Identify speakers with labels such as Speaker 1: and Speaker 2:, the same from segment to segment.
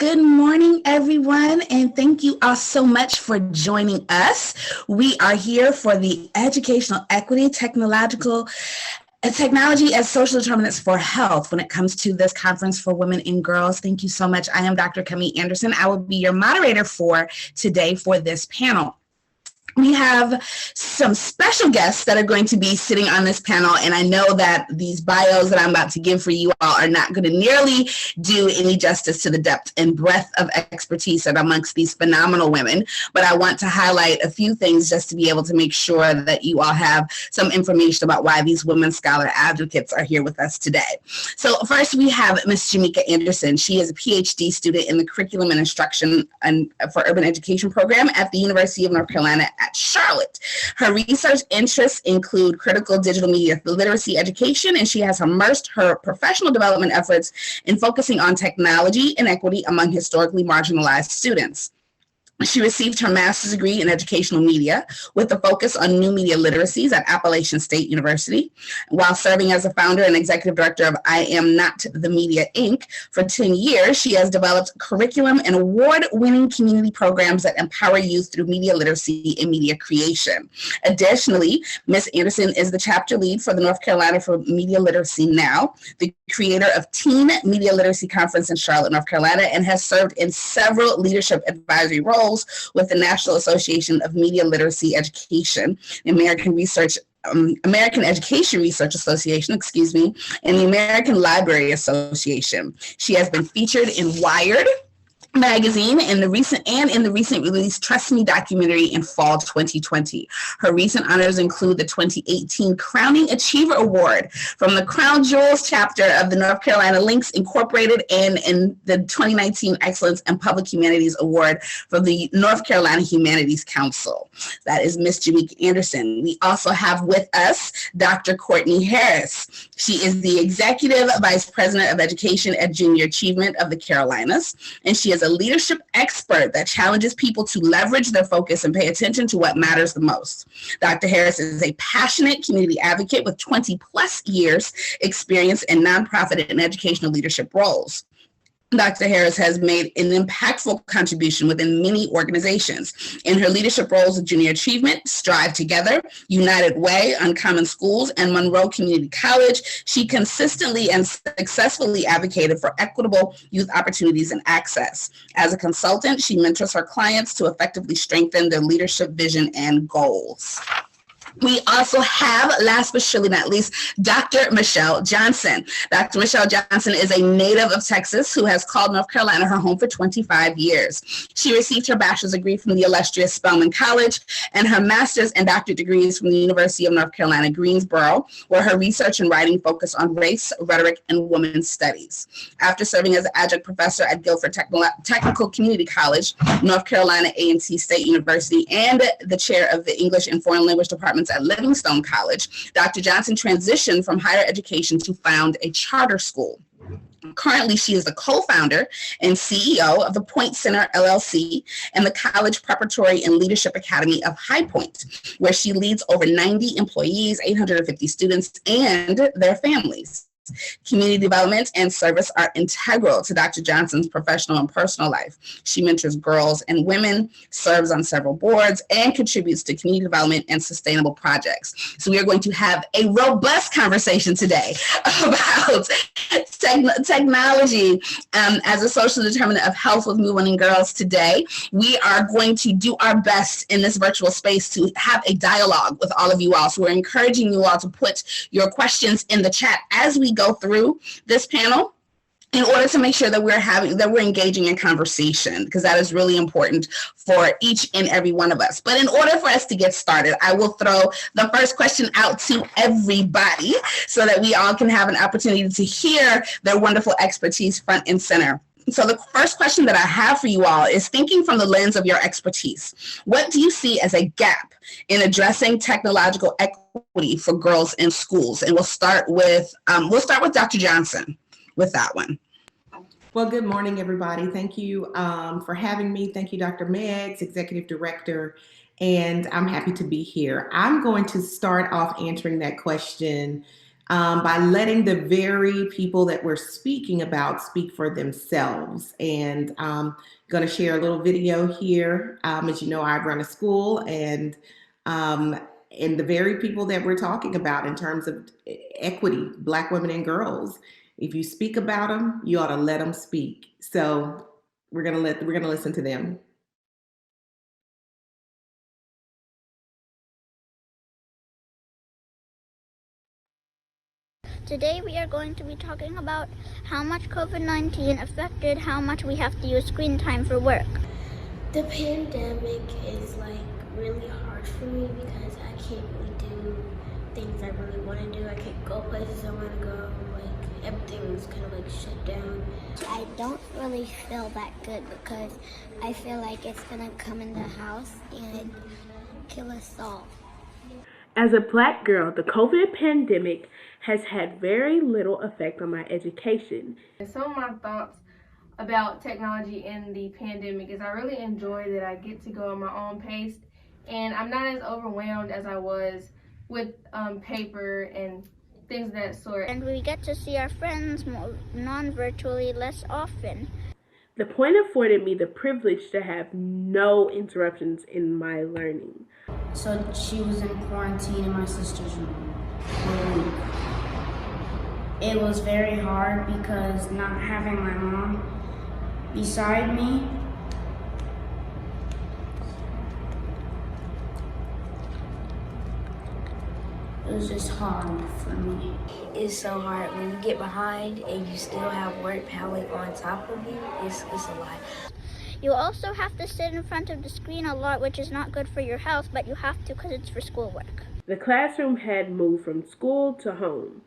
Speaker 1: Good morning, everyone, and thank you all so much for joining us. We are here for the Educational Equity, Technology as Social Determinants for Health when it comes to this conference for women and girls. Thank you so much. I am Dr. Courtney Anderson. I will be your moderator for today for this panel. We have some special guests that are going to be sitting on this panel, and I know that these bios that I'm about to give for you all are not going to nearly do any justice to the depth and breadth of expertise that amongst these phenomenal women, but I want to highlight a few things just to be able to make sure that you all have some information about why these women scholar advocates are here with us today. So first we have Ms. Jamika Anderson. She is a PhD student in the Curriculum and Instruction for Urban Education program at the University of North Carolina at Charlotte. Her research interests include critical digital media literacy education, and she has immersed her professional development efforts in focusing on technology and equity among historically marginalized students. She received her master's degree in educational media with a focus on new media literacies at Appalachian State University. While serving as a founder and executive director of I Am Not the Media, Inc. for 10 years, she has developed curriculum and award-winning community programs that empower youth through media literacy and media creation. Additionally, Ms. Anderson is the chapter lead for the North Carolina for Media Literacy Now, the creator of Teen Media Literacy Conference in Charlotte, North Carolina, and has served in several leadership advisory roles with the National Association of Media Literacy Education, the American Education Research Association, and the American Library Association. She has been featured in Wired magazine in the recent release Trust Me documentary in fall 2020. Her recent honors include the 2018 Crowning Achiever Award from the Crown Jewels chapter of the North Carolina Links Incorporated, and in the 2019 Excellence in Public Humanities Award from the North Carolina Humanities Council. That is Ms. Jamika Anderson. We also have with us Dr. Courtney Harris. She is the Executive Vice President of Education at Junior Achievement of the Carolinas, and she is a leadership expert that challenges people to leverage their focus and pay attention to what matters the most. Dr. Harris is a passionate community advocate with 20 plus years experience in nonprofit and educational leadership roles. Dr. Harris has made an impactful contribution within many organizations. In her leadership roles of Junior Achievement, Strive Together, United Way, Uncommon Schools, and Monroe Community College, she consistently and successfully advocated for equitable youth opportunities and access. As a consultant, she mentors her clients to effectively strengthen their leadership vision and goals. We also have, last but surely not least, Dr. Michelle Johnson. Dr. Michelle Johnson is a native of Texas who has called North Carolina her home for 25 years. She received her bachelor's degree from the illustrious Spelman College and her master's and doctorate degrees from the University of North Carolina, Greensboro, where her research and writing focus on race, rhetoric, and women's studies. After serving as an adjunct professor at Guilford Technical Community College, North Carolina A&T State University, and the chair of the English and Foreign Language Departments at Livingstone College, Dr. Johnson transitioned from higher education to found a charter school. Currently, she is the co-founder and CEO of the Point Center, LLC, and the College Preparatory and Leadership Academy of High Point, where she leads over 90 employees, 850 students, and their families. Community development and service are integral to Dr. Johnson's professional and personal life. She mentors girls and women, serves on several boards, and contributes to community development and sustainable projects. So we are going to have a robust conversation today about technology as a social determinant of health with women and girls today. We are going to do our best in this virtual space to have a dialogue with all of you all. So we're encouraging you all to put your questions in the chat as we go through this panel, in order to make sure that we're engaging in conversation, because that is really important for each and every one of us. But in order for us to get started, I will throw the first question out to everybody so that we all can have an opportunity to hear their wonderful expertise front and center. So the first question that I have for you all is, thinking from the lens of your expertise, what do you see as a gap in addressing technological equity for girls in schools? And we'll start with Dr. Johnson with that one.
Speaker 2: Well, good morning, everybody. Thank you for having me. Thank you, Dr. Meggs, Executive Director, and I'm happy to be here. I'm going to start off answering that question by letting the very people that we're speaking about speak for themselves. And going to share a little video here. As you know, I run a school, and the very people that we're talking about in terms of equity, Black women and girls, if you speak about them, you ought to let them speak. So we're gonna listen to them.
Speaker 3: Today we are going to be talking about how much COVID-19 affected how much we have to use screen time for work.
Speaker 4: The pandemic is like really hard for me because I can't really do things I really want to do. I can't go places I want to go. Like everything's kind of like shut down.
Speaker 3: I don't really feel that good because I feel like it's gonna come in the house and kill us all.
Speaker 5: As a Black girl, the COVID pandemic has had very little effect on my education.
Speaker 6: Some of my thoughts about technology in the pandemic is I really enjoy that I get to go at my own pace, and I'm not as overwhelmed as I was with paper and things of that sort.
Speaker 3: And we get to see our friends more non-virtually less often.
Speaker 5: The point afforded me the privilege to have no interruptions in my learning.
Speaker 7: So she was in quarantine in my sister's room for a week. It was very hard because not having my mom beside me, it was just hard for me.
Speaker 4: It's so hard when you get behind and you still have work piling on top of you. It's a lot.
Speaker 3: You also have to sit in front of the screen a lot, which is not good for your health, but you have to because it's for schoolwork.
Speaker 5: The classroom had moved from school to home,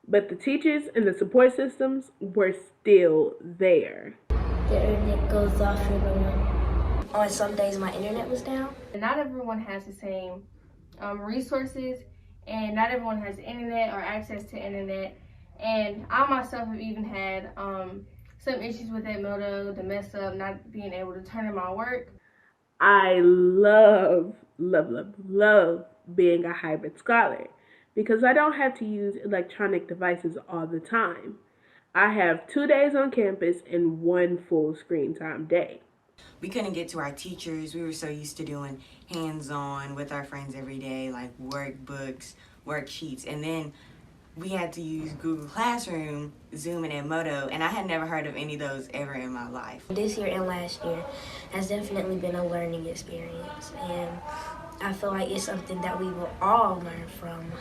Speaker 5: but the teachers and the support systems were still there.
Speaker 4: The internet goes off in the room. On some days my internet was down.
Speaker 6: Not everyone has the same resources, and not everyone has internet or access to internet. And I myself have even had some issues with that Moto, the mess up, not being able to turn in my work.
Speaker 5: I love being a hybrid scholar because I don't have to use electronic devices all the time. I have 2 days on campus and 1 full screen time day.
Speaker 8: We couldn't get to our teachers. We were so used to doing hands-on with our friends every day, like workbooks, worksheets, and then we had to use Google Classroom, Zoom, and Edmodo, and I had never heard of any of those ever in my life.
Speaker 4: This year and last year has definitely been a learning experience, and I feel like it's something that we will all learn from.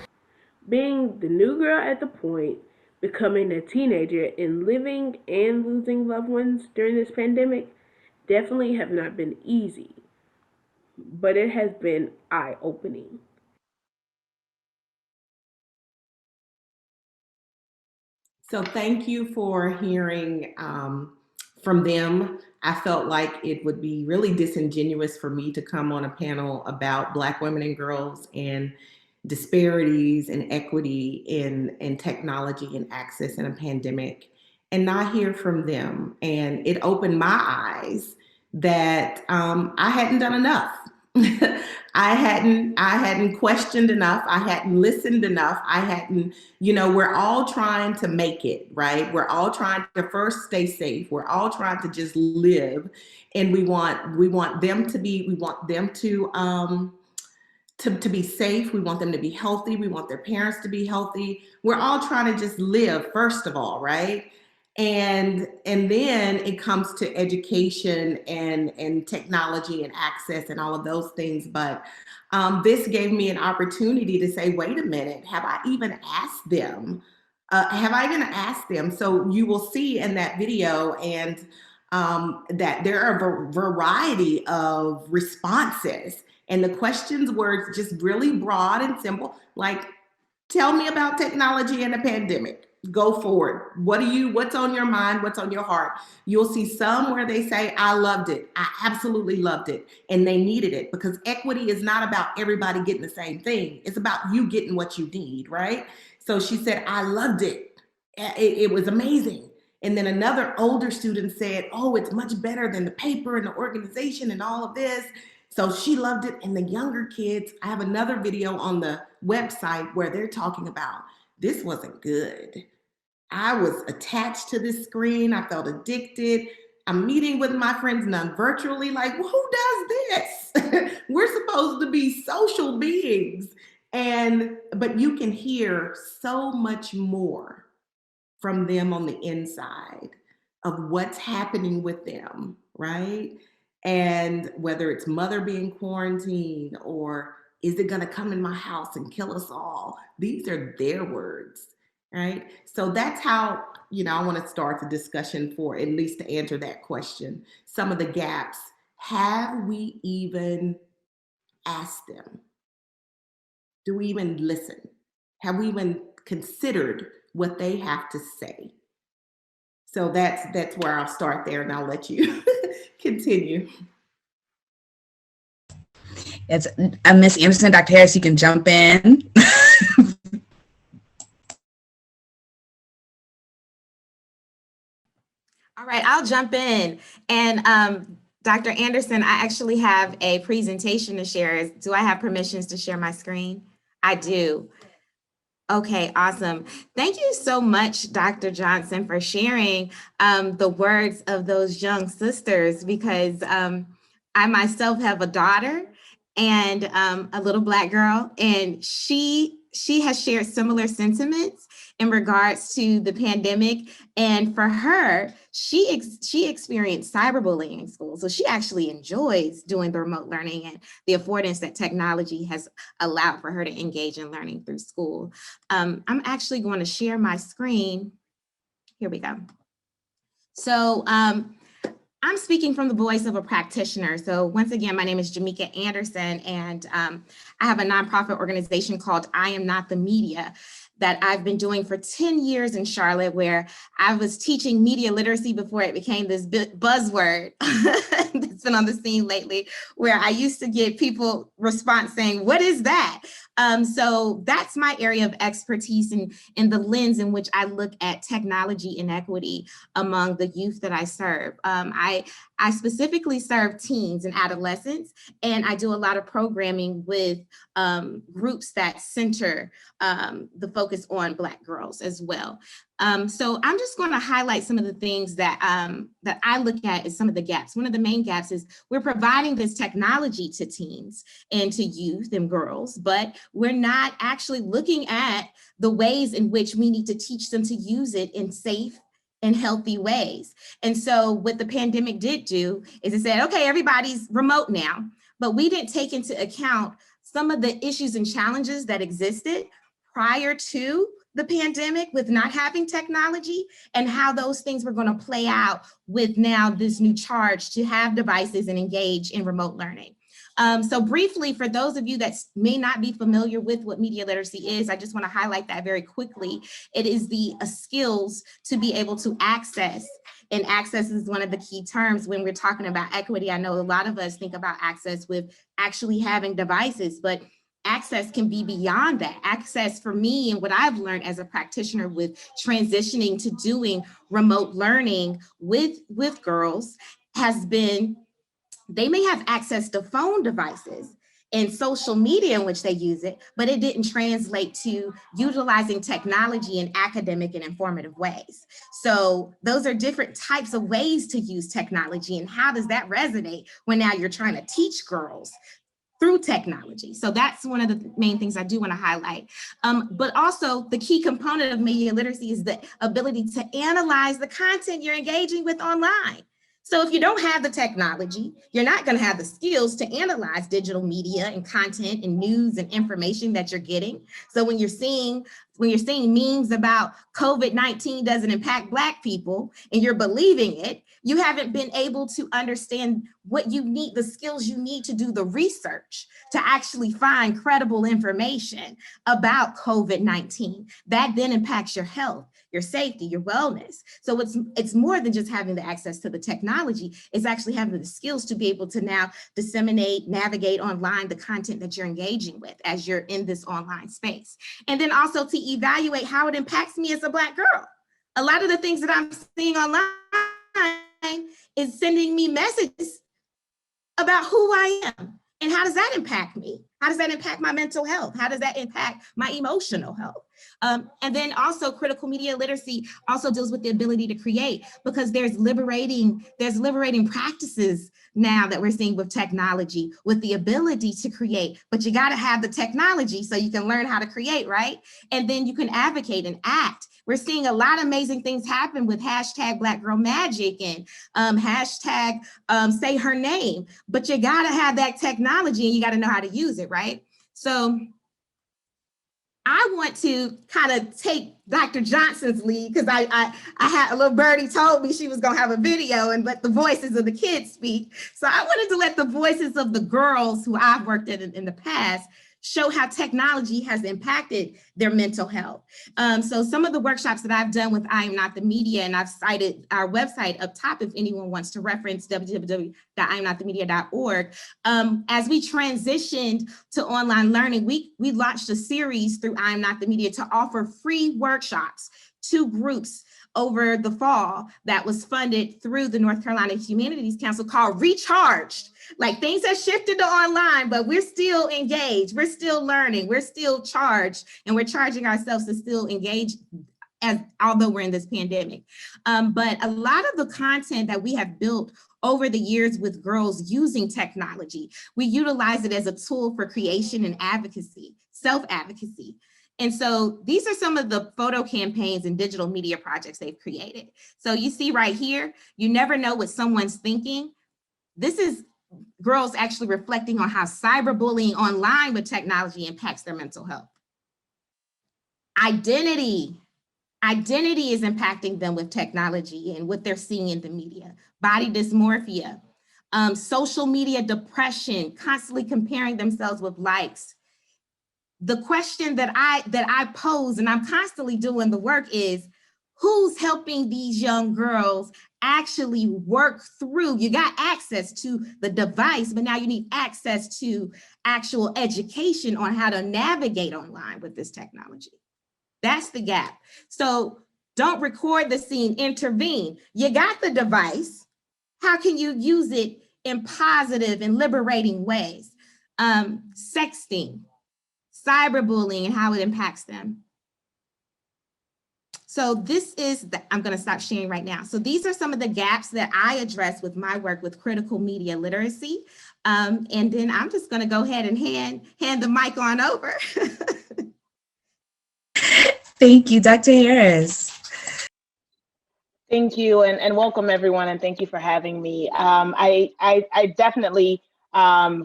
Speaker 5: Being the new girl at the point, becoming a teenager, and living and losing loved ones during this pandemic definitely have not been easy, but it has been eye-opening.
Speaker 2: So thank you for hearing from them. I felt like it would be really disingenuous for me to come on a panel about Black women and girls and disparities and equity in technology and access in a pandemic and not hear from them. And it opened my eyes that I hadn't done enough. I hadn't questioned enough. I hadn't listened enough. I hadn't, we're all trying to make it, right? We're all trying to first stay safe. We're all trying to just live. And we want them to be safe. We want them to be healthy. We want their parents to be healthy. We're all trying to just live, first of all, right? And then it comes to education and technology and access and all of those things. But this gave me an opportunity to say, wait a minute, have I even asked them? So you will see in that video and that there are a variety of responses. And the questions were just really broad and simple, like, tell me about technology and the pandemic. Go forward. What's on your mind? What's on your heart? You'll see some where they say, I loved it. I absolutely loved it. And they needed it, because equity is not about everybody getting the same thing. It's about you getting what you need, right? So she said, I loved it. It was amazing. And then another older student said, oh, it's much better than the paper and the organization and all of this. So she loved it. And the younger kids, I have another video on the website where they're talking about this wasn't good. I was attached to this screen. I felt addicted. I'm meeting with my friends now virtually. Like, well, who does this? We're supposed to be social beings. But you can hear so much more from them on the inside of what's happening with them, right? And whether it's mother being quarantined or is it going to come in my house and kill us all? These are their words, right? So that's how, I want to start the discussion for at least to answer that question. Some of the gaps, have we even asked them? Do we even listen? Have we even considered what they have to say? So that's where I'll start there, and I'll let you continue.
Speaker 1: It's Miss Anderson, Dr. Harris, you can jump in.
Speaker 9: All right, I'll jump in. And Dr. Anderson, I actually have a presentation to share. Do I have permissions to share my screen? I do. Okay, awesome. Thank you so much, Dr. Johnson, for sharing the words of those young sisters, because I myself have a daughter and a little Black girl, and she has shared similar sentiments in regards to the pandemic. And for her, she experienced cyberbullying in school. So she actually enjoys doing the remote learning and the affordance that technology has allowed for her to engage in learning through school. I'm actually going to share my screen. Here we go. So I'm speaking from the voice of a practitioner. So once again, my name is Jamika Anderson, and I have a nonprofit organization called I Am Not the Media that I've been doing for 10 years in Charlotte, where I was teaching media literacy before it became this buzzword that's been on the scene lately, where I used to get people response saying, what is that? So that's my area of expertise in the lens in which I look at technology inequity among the youth that I serve. I specifically serve teens and adolescents, and I do a lot of programming with groups that center the focus on Black girls as well. So I'm just going to highlight some of the things that I look at as some of the gaps. One of the main gaps is we're providing this technology to teens and to youth and girls, but we're not actually looking at the ways in which we need to teach them to use it in safe and healthy ways. And so what the pandemic did do is it said, okay, everybody's remote now, but we didn't take into account some of the issues and challenges that existed prior to the pandemic with not having technology, and how those things were going to play out with now this new charge to have devices and engage in remote learning. So briefly, for those of you that may not be familiar with what media literacy is, I just want to highlight that very quickly. It is the skills to be able to access, and access is one of the key terms when we're talking about equity. I know a lot of us think about access with actually having devices, but access can be beyond that. Access for me, and what I've learned as a practitioner with transitioning to doing remote learning with girls has been, they may have access to phone devices and social media in which they use it, but it didn't translate to utilizing technology in academic and informative ways. So those are different types of ways to use technology, and how does that resonate when now you're trying to teach girls through technology? So that's one of the main things I do want to highlight. But also the key component of media literacy is the ability to analyze the content you're engaging with online. So if you don't have the technology, you're not going to have the skills to analyze digital media and content and news and information that you're getting. So when you're seeing memes about COVID-19 doesn't impact Black people and you're believing it, you haven't been able to understand what you need, the skills you need to do the research to actually find credible information about COVID-19. That then impacts your health, your safety, your wellness. So it's more than just having the access to the technology. It's actually having the skills to be able to now disseminate, navigate online the content that you're engaging with as you're in this online space. And then also to evaluate how it impacts me as a Black girl. A lot of the things that I'm seeing online is sending me messages about who I am and how does that impact me? How does that impact my mental health? How does that impact my emotional health? And then also critical media literacy also deals with the ability to create, because there's liberating practices now that we're seeing with technology, with the ability to create, but you got to have the technology so you can learn how to create, right? And then you can advocate and act. We're seeing a lot of amazing things happen with hashtag Black Girl Magic and hashtag say her name, but you got to have that technology and you got to know how to use it, right? So I want to kind of take Dr. Johnson's lead, because I had a little birdie told me she was going to have a video and let the voices of the kids speak. So I wanted to let the voices of the girls who I've worked with in the past show how technology has impacted their mental health. So some of the workshops that I've done with I Am Not the Media, and I've cited our website up top if anyone wants to reference www.iamnotthemedia.org. As we transitioned to online learning, we launched a series through I Am Not the Media to offer free workshops to groups over the fall that was funded through the North Carolina Humanities Council, called Recharged. Like, things have shifted to online, but we're still engaged, we're still learning, we're still charged, and we're charging ourselves to still engage although we're in this pandemic. But a lot of the content that we have built over the years with girls using technology, we utilize it as a tool for creation and advocacy, self-advocacy. And so these are some of the photo campaigns and digital media projects they've created. So you see right here, you never know what someone's thinking. This is girls actually reflecting on how cyberbullying online with technology impacts their mental health. Identity is impacting them with technology and what they're seeing in the media. Body dysmorphia, social media depression, constantly comparing themselves with likes. The question that I pose, and I'm constantly doing the work, is who's helping these young girls actually work through? You got access to the device, but now you need access to actual education on how to navigate online with this technology. That's the gap. So don't record the scene, intervene. You got the device. How can you use it in positive and liberating ways? Sexting, cyberbullying, and how it impacts them. So this is, I'm going to stop sharing right now. So these are some of the gaps that I address with my work with critical media literacy. And then I'm just going to go ahead and hand the mic on over.
Speaker 1: Thank you, Dr. Harris.
Speaker 10: Thank you, and welcome everyone, and thank you for having me. I definitely have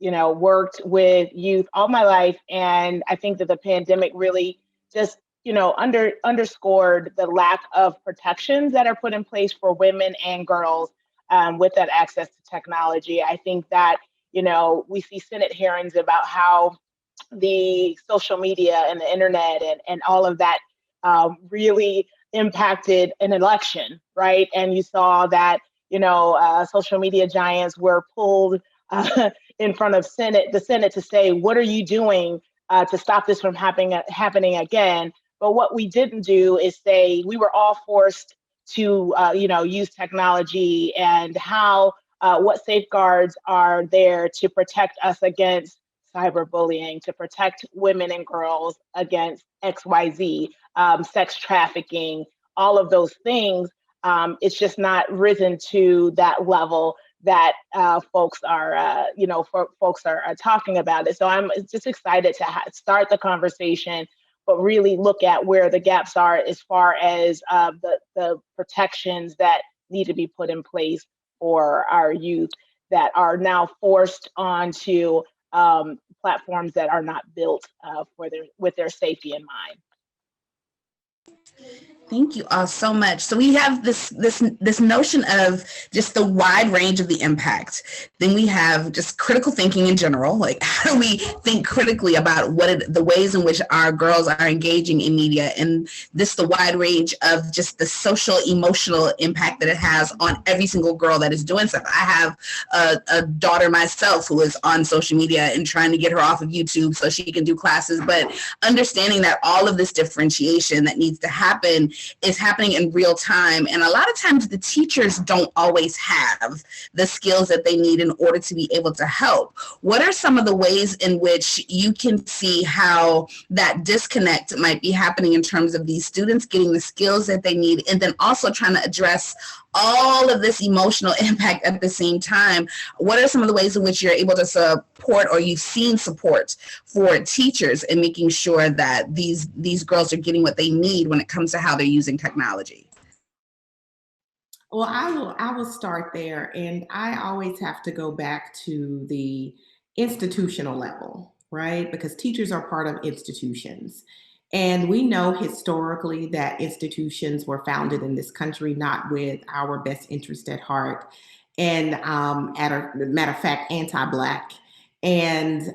Speaker 10: worked with youth all my life, and I think that the pandemic really just underscored the lack of protections that are put in place for women and girls with that access to technology. I think that we see Senate hearings about how the social media and the internet and all of that really impacted an election, right? And you saw that social media giants were pulled in front of the Senate to say, what are you doing to stop this from happening again? But what we didn't do is say we were all forced to use technology, and how what safeguards are there to protect us against cyberbullying, to protect women and girls against XYZ, sex trafficking, all of those things. It's just not risen to that level that folks are talking about it. So I'm just excited to start the conversation, but really look at where the gaps are as far as the protections that need to be put in place for our youth that are now forced onto platforms that are not built with their safety in mind.
Speaker 1: Thank you all so much. So we have this notion of just the wide range of the impact. Then we have just critical thinking in general, like how do we think critically about the ways in which our girls are engaging in media, and the wide range of just the social emotional impact that it has on every single girl that is doing stuff. I have a daughter myself who is on social media and trying to get her off of YouTube so she can do classes, but understanding that all of this differentiation that needs to happen is happening in real time. And a lot of times the teachers don't always have the skills that they need in order to be able to help. What are some of the ways in which you can see how that disconnect might be happening in terms of these students getting the skills that they need, and then also trying to address all of this emotional impact at the same time? What are some of the ways in which you're able to support, or you've seen support for teachers in making sure that these girls are getting what they need when it comes to how they're using technology?
Speaker 2: Well, I will start there, and I always have to go back to the institutional level, right? Because teachers are part of institutions. And we know historically that institutions were founded in this country not with our best interest at heart, and matter of fact, anti-Black. And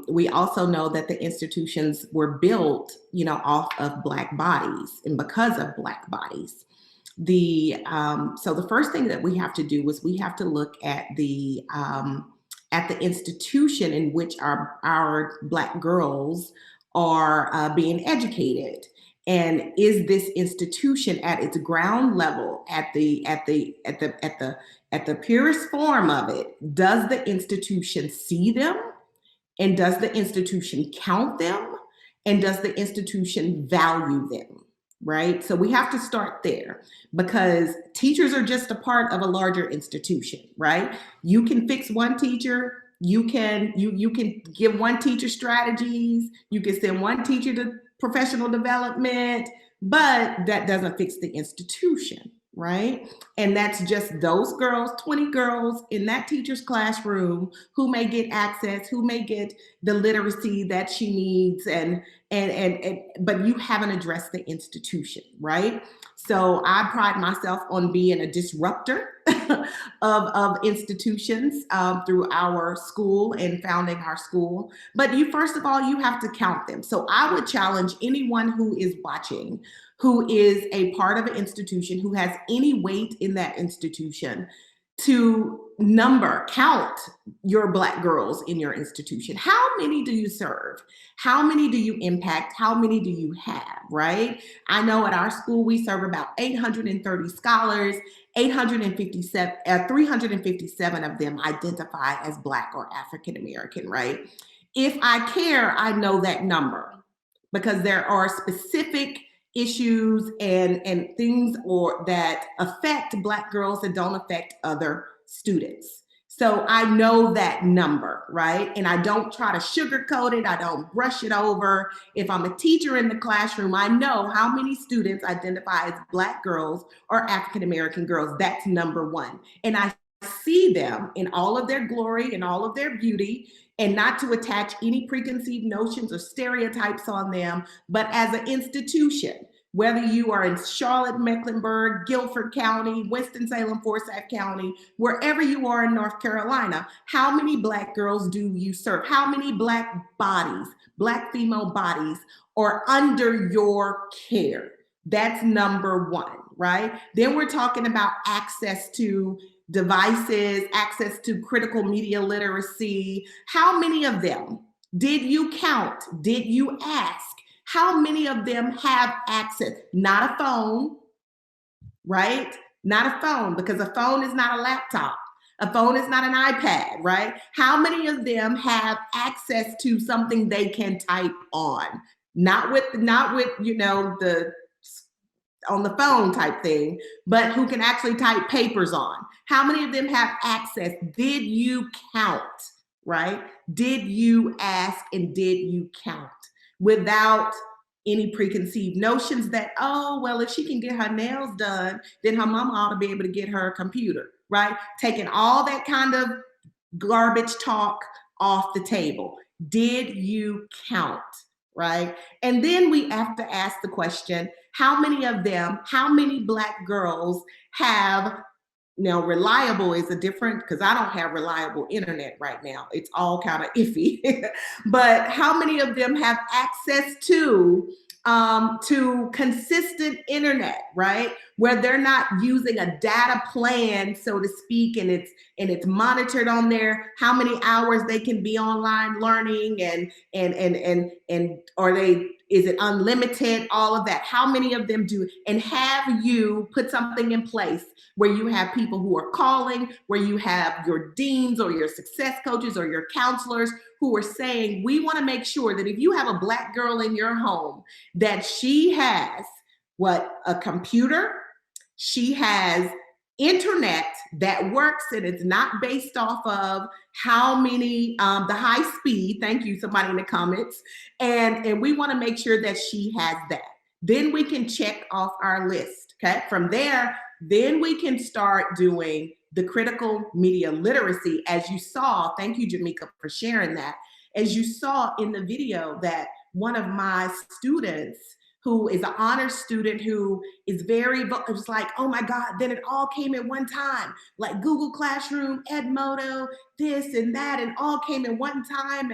Speaker 2: we also know that the institutions were built, off of Black bodies and because of Black bodies. So the first thing that we have to do is we have to look at the institution in which our Black girls are being educated. And is this institution at its ground level, at the purest form of it, does the institution see them? And does the institution count them? And does the institution value them? Right? So we have to start there, because teachers are just a part of a larger institution, right? You can fix one teacher. You can give one teacher strategies. You can send one teacher to professional development, but that doesn't fix the institution, right? And that's just those girls, 20 girls in that teacher's classroom who may get access, who may get the literacy that she needs, but you haven't addressed the institution, right? So I pride myself on being a disruptor of institutions through our school and founding our school. But first of all, you have to count them. So I would challenge anyone who is watching, who is a part of an institution, who has any weight in that institution, to count your Black girls in your institution. How many do you serve? How many do you impact? How many do you have, right? I know at our school, we serve about 830 scholars, 357 of them identify as Black or African American, right? If I care, I know that number, because there are specific issues and things that affect Black girls that don't affect other students. So I know that number, right? And I don't try to sugarcoat it. I don't brush it over. If I'm a teacher in the classroom, I know how many students identify as Black girls or African American girls. That's number one. And I see them in all of their glory and all of their beauty, and not to attach any preconceived notions or stereotypes on them, but as an institution, whether you are in Charlotte, Mecklenburg, Guilford County, Winston-Salem, Forsyth County, wherever you are in North Carolina, how many Black girls do you serve? How many Black bodies, Black female bodies, are under your care? That's number one, right? Then we're talking about access to devices, access to critical media literacy. How many of them did you count? Did you ask? How many of them have access? Not a phone, right? Not a phone, because a phone is not a laptop. A phone is not an iPad, right? How many of them have access to something they can type on? Not with the on the phone type thing, but who can actually type papers on. How many of them have access? Did you count, right? Did you ask and did you count? Without any preconceived notions that, oh, well, if she can get her nails done, then her mama ought to be able to get her a computer, right? Taking all that kind of garbage talk off the table. Did you count, right? And then we have to ask the question, how many Black girls have, now reliable is a different, because I don't have reliable internet right now. It's all kind of iffy. But how many of them have access to consistent internet, right? Where they're not using a data plan, so to speak, and it's monitored on there, how many hours they can be online learning, and are they Is it unlimited? All of that. How many of them do? And have you put something in place where you have people who are calling, where you have your deans or your success coaches or your counselors who are saying, we want to make sure that if you have a Black girl in your home, that she has a computer, she has internet that works, and it's not based off of how many, the high speed, thank you, somebody in the comments, and we want to make sure that she has that. Then we can check off our list, okay? From there, then we can start doing the critical media literacy, as you saw. Thank you, Jamika, for sharing that. As you saw in the video, that one of my students, who is an honors student, who is it was like, oh my God, then it all came at one time, like Google Classroom, Edmodo, this and that, and all came at one time,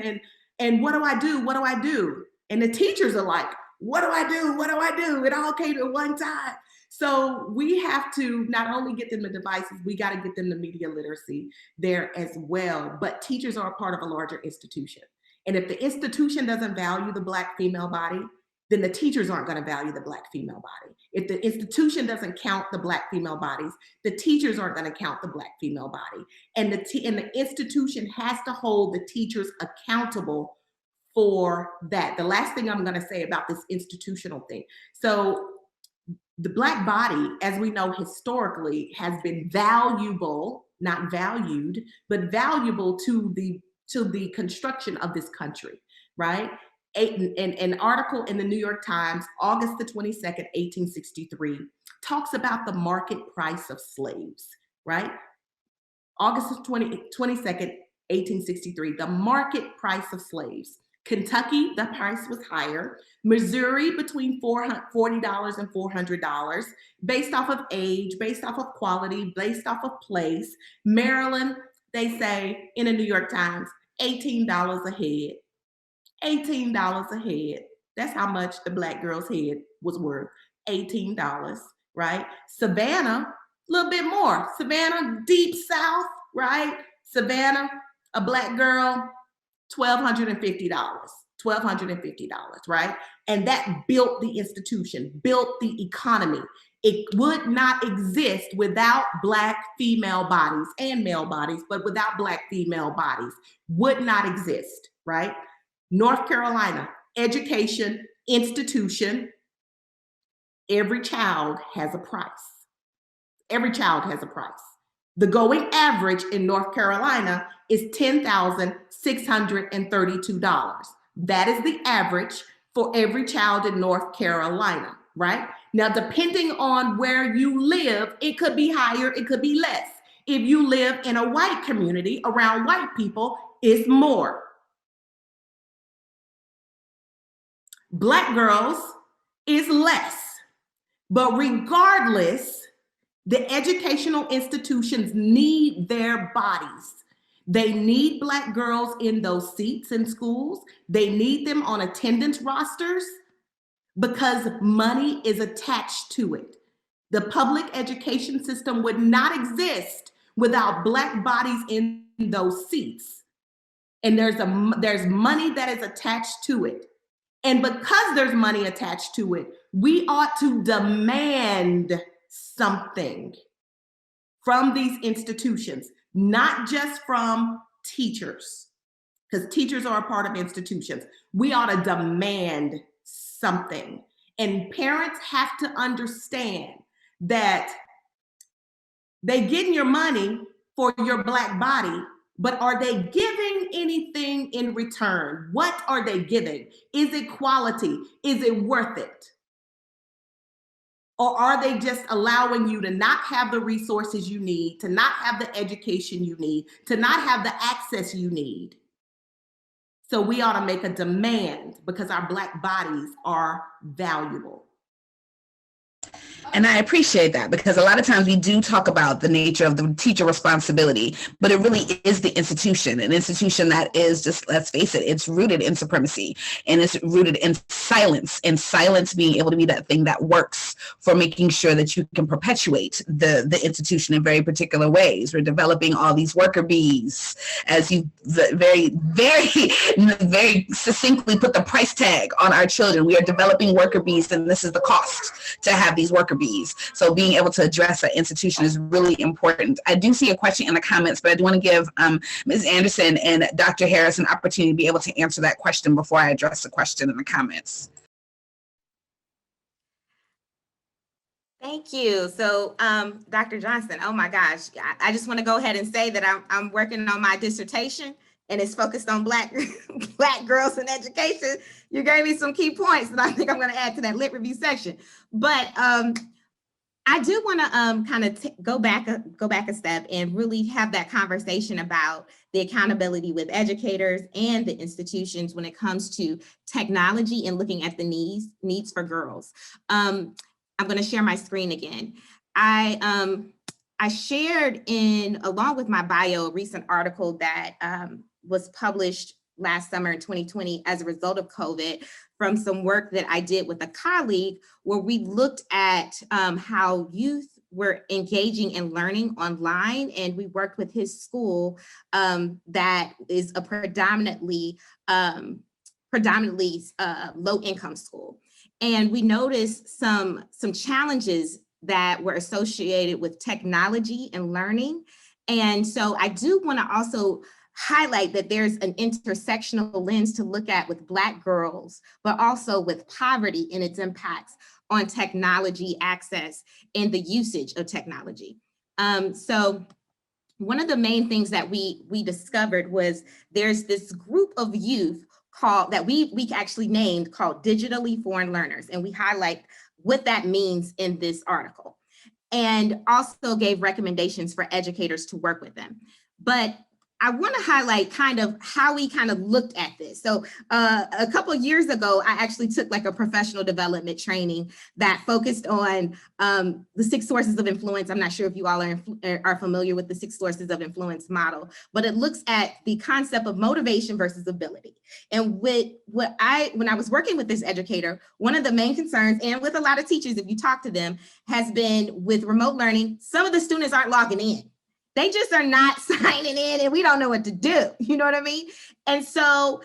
Speaker 2: and what do I do? What do I do? And the teachers are like, what do I do? What do I do? It all came at one time. So we have to not only get them the devices, we got to get them the media literacy there as well. But teachers are a part of a larger institution. And if the institution doesn't value the Black female body, then the teachers aren't going to value the Black female body. If the institution doesn't count the Black female bodies, the teachers aren't going to count the Black female body. And the institution has to hold the teachers accountable for that. The last thing I'm going to say about this institutional thing. So the Black body, as we know historically, has been valuable, not valued, but valuable to the construction of this country, right? An article in the New York Times, August the 22nd, 1863, talks about the market price of slaves, right? August the 22nd, 1863, the market price of slaves. Kentucky, the price was higher. Missouri, between $40 and $400, based off of age, based off of quality, based off of place. Maryland, they say in the New York Times, $18 a head. $18 a head. That's how much the Black girl's head was worth. $18, right? Savannah, a little bit more. Savannah, deep South, right? Savannah, a Black girl, $1,250. $1,250, right? And that built the institution, built the economy. It would not exist without Black female bodies and male bodies, but without Black female bodies, would not exist, right? North Carolina, education, institution, every child has a price. Every child has a price. The going average in North Carolina is $10,632. That is the average for every child in North Carolina, right? Now, depending on where you live, it could be higher, it could be less. If you live in a white community around white people, it's more. Black girls is less. But regardless, the educational institutions need their bodies. They need Black girls in those seats in schools. They need them on attendance rosters because money is attached to it. The public education system would not exist without Black bodies in those seats. And there's money that is attached to it. And because there's money attached to it, we ought to demand something from these institutions, not just from teachers, because teachers are a part of institutions. We ought to demand something. And parents have to understand that they're getting your money for your Black body, but are they giving anything in return? What are they giving? Is it quality? Is it worth it? Or are they just allowing you to not have the resources you need, to not have the education you need, to not have the access you need? So we ought to make a demand because our Black bodies are valuable.
Speaker 1: And I appreciate that, because a lot of times we do talk about the nature of the teacher responsibility, but it really is the institution, an institution that is, just let's face it, it's rooted in supremacy, and it's rooted in silence, and silence being able to be that thing that works for making sure that you can perpetuate the institution in very particular ways. We're developing all these worker bees, as you very, very, very succinctly put the price tag on our children. We are developing worker bees, and this is the cost to have these worker bees. So being able to address that institution is really important. I do see a question in the comments, but I do want to give Ms. Anderson and Dr. Harris an opportunity to be able to answer that question before I address the question in the comments.
Speaker 9: Thank you. So, Dr. Johnson, oh my gosh, I just want to go ahead and say that I'm working on my dissertation, and it's focused on Black girls in education. You gave me some key points that I think I'm going to add to that lit review section. But I do want to kind of go back a step and really have that conversation about the accountability with educators and the institutions when it comes to technology and looking at the needs for girls. I'm going to share my screen again. I shared along with my bio, a recent article that was published last summer in 2020 as a result of COVID, from some work that I did with a colleague, where we looked at how youth were engaging and learning online. And we worked with his school that is a predominantly low income school. And we noticed some challenges that were associated with technology and learning. And so I do want to also highlight that there's an intersectional lens to look at with Black girls, but also with poverty and its impacts on technology access and the usage of technology. So one of the main things that we discovered was there's this group of youth that we actually named called digitally foreign learners, and we highlight what that means in this article, and also gave recommendations for educators to work with them. But I want to highlight kind of how we kind of looked at this. So a couple of years ago, I actually took like a professional development training that focused on the 6 sources of influence. I'm not sure if you all are familiar with the 6 sources of influence model, but it looks at the concept of motivation versus ability. And when I was working with this educator, one of the main concerns, and with a lot of teachers, if you talk to them, has been with remote learning, some of the students aren't logging in. They just are not signing in, and we don't know what to do. You know what I mean? And so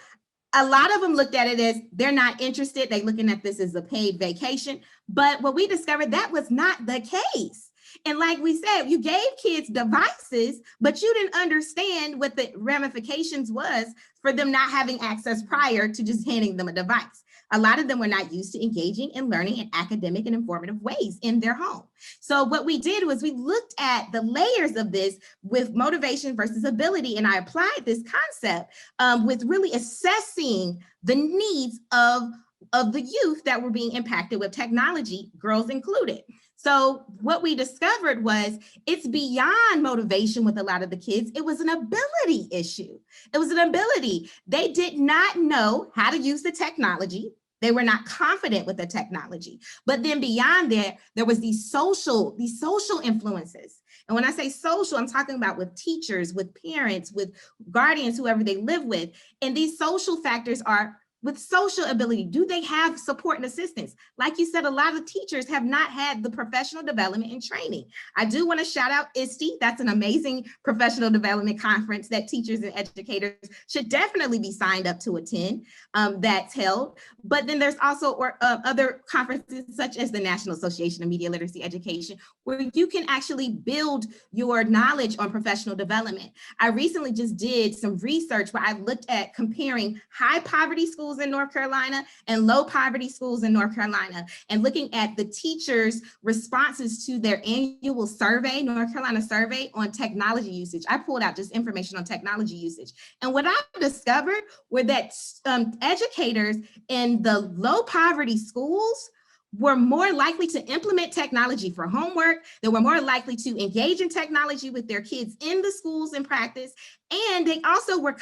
Speaker 9: a lot of them looked at it as they're not interested. They're looking at this as a paid vacation. But what we discovered, that was not the case. And like we said, you gave kids devices, but you didn't understand what the ramifications was for them not having access prior to just handing them a device. A lot of them were not used to engaging and learning in academic and informative ways in their home. So what we did was we looked at the layers of this with motivation versus ability, and I applied this concept with really assessing the needs of the youth that were being impacted with technology, girls included. So what we discovered was it's beyond motivation with a lot of the kids. It was an ability issue. It was an ability. They did not know how to use the technology. They were not confident with the technology. But then beyond that, there was these social influences. And when I say social, I'm talking about with teachers, with parents, with guardians, whoever they live with. And these social factors are with social ability. Do they have support and assistance? Like you said, a lot of teachers have not had the professional development and training. I do want to shout out ISTE. That's an amazing professional development conference that teachers and educators should definitely be signed up to attend, that's held. But then there's also other conferences such as the National Association of Media Literacy Education, where you can actually build your knowledge on professional development. I recently just did some research where I looked at comparing high poverty schools in North Carolina and low poverty schools in North Carolina, and looking at the teachers' responses to their annual survey, North Carolina survey on technology usage. I pulled out just information on technology usage. And what I discovered were that educators in the low poverty schools were more likely to implement technology for homework. They were more likely to engage in technology with their kids in the schools in practice. And they also were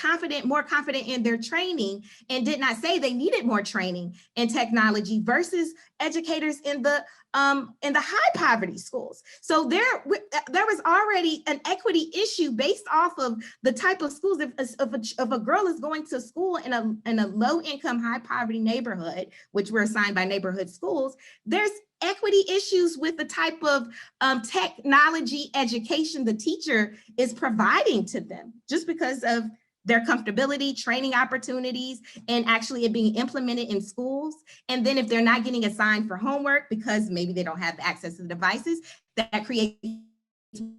Speaker 9: more confident in their training, and did not say they needed more training in technology versus educators in the in the high poverty schools. So there was already an equity issue based off of the type of schools. If a girl is going to school in a low income, high poverty neighborhood, which we're assigned by neighborhood schools, there's equity issues with the type of technology education the teacher is providing to them, just because of their comfortability, training opportunities, and actually it being implemented in schools. And then if they're not getting assigned for homework because maybe they don't have access to the devices, that creates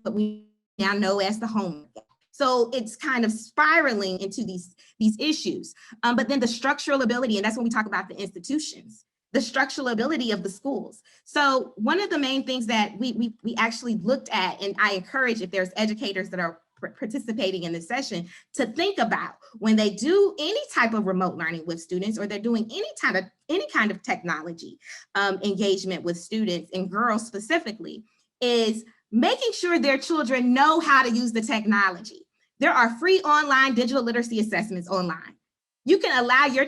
Speaker 9: what we now know as the homework gap. So it's kind of spiraling into these issues. But then the structural ability, and that's when we talk about the institutions, the structural ability of the schools. So one of the main things that we actually looked at, and I encourage, if there's educators that are participating in this session, to think about when they do any type of remote learning with students, or they're doing any kind of technology engagement with students, and girls specifically, is making sure their children know how to use the technology. There are free online digital literacy assessments online. You can allow your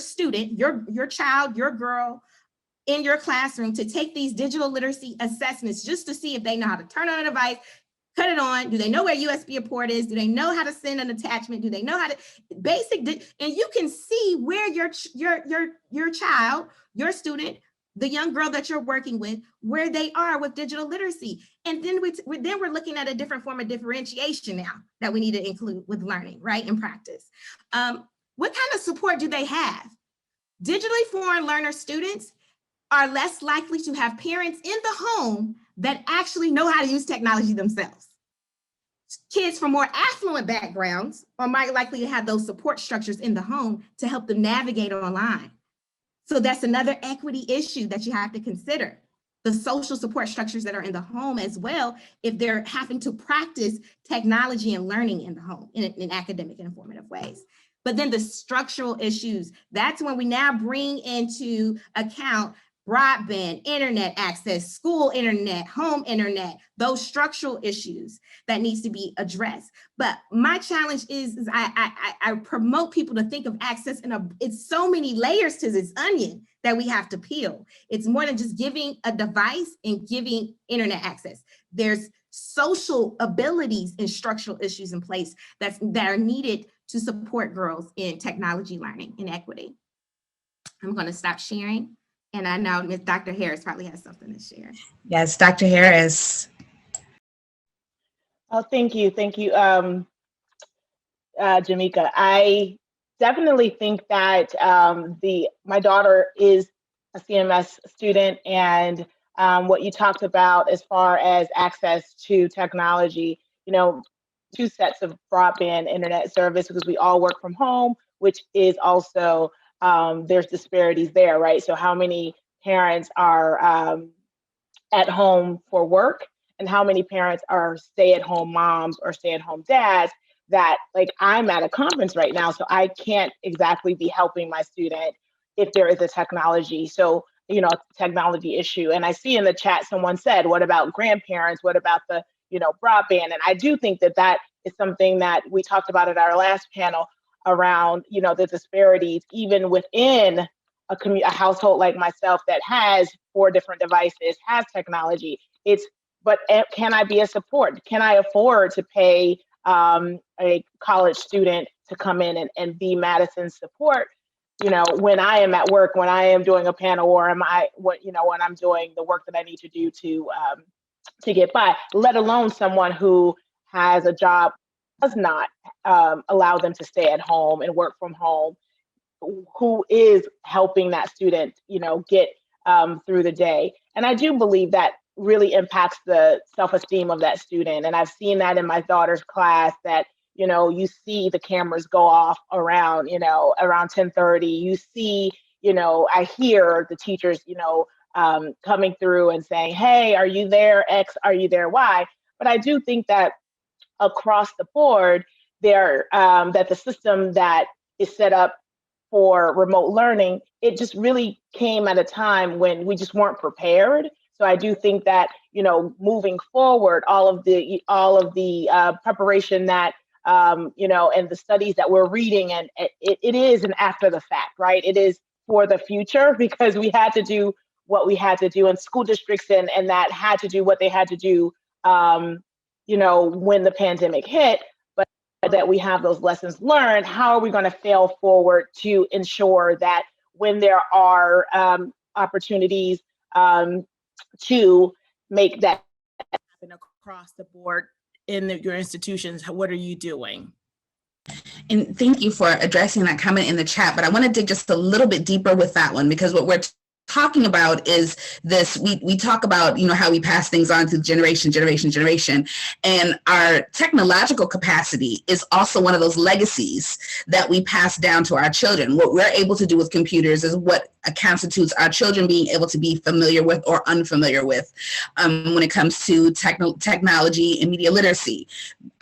Speaker 9: student, your child, your girl in your classroom to take these digital literacy assessments just to see if they know how to turn on a device, cut it on. Do they know where USB port is? Do they know how to send an attachment? Do they know how to and you can see where your child, your student, the young girl that you're working with, where they are with digital literacy. And then we're looking at a different form of differentiation now that we need to include with learning, right, and practice. What kind of support do they have? Digitally foreign learner students are less likely to have parents in the home that actually know how to use technology themselves. Kids from more affluent backgrounds are more likely to have those support structures in the home to help them navigate online. So that's another equity issue that you have to consider. The social support structures that are in the home as well, if they're having to practice technology and learning in the home in academic and informative ways. But then the structural issues, that's when we now bring into account broadband, internet access, school internet, home internet, those structural issues that needs to be addressed. But my challenge is I promote people to think of access it's so many layers to this onion that we have to peel. It's more than just giving a device and giving internet access. There's social abilities and structural issues in place that are needed to support girls in technology learning and equity. I'm going to stop sharing. And I know Ms. Dr. Harris probably has something to share.
Speaker 1: Yes, Dr. Harris.
Speaker 10: Oh, thank you. Thank you, Jamika. I definitely think that my daughter is a CMS student, and what you talked about as far as access to technology, two sets of broadband internet service, because we all work from home, which is also there's disparities there, right? So how many parents are at home for work, and how many parents are stay-at-home moms or stay-at-home dads that, like, I'm at a conference right now, so I can't exactly be helping my student if there is a technology. So, technology issue. And I see in the chat, someone said, what about grandparents? What about the, broadband? And I do think that is something that we talked about at our last panel around, the disparities, even within a household like myself that has 4 different devices, has technology. But can I be a support? Can I afford to pay a college student to come in and be Madison's support? When I am at work, when I am doing a panel, or when I'm doing the work that I need to do to get by, let alone someone who has a job does not allow them to stay at home and work from home, who is helping that student, get through the day. And I do believe that really impacts the self-esteem of that student. And I've seen that in my daughter's class, that, you see the cameras go off around 10:30. You see, I hear the teachers, coming through and saying, hey, are you there, X? Are you there, Y? But I do think that across the board, that the system that is set up for remote learning, it just really came at a time when we just weren't prepared. So I do think that, moving forward, all of the preparation that, and the studies that we're reading, and it is an after the fact, right? It is for the future, because we had to do what we had to do, and school districts and that had to do what they had to do, when the pandemic hit, but that we have those lessons learned. How are we going to fail forward to ensure that when there are opportunities to make that happen across the board in your institutions, what are you doing?
Speaker 1: And thank you for addressing that comment in the chat, but I want to dig just a little bit deeper with that one, because what we're talking about is this, we talk about, how we pass things on to generation, and our technological capacity is also one of those legacies that we pass down to our children. What we're able to do with computers is what constitutes our children being able to be familiar with or unfamiliar with when it comes to technology and media literacy.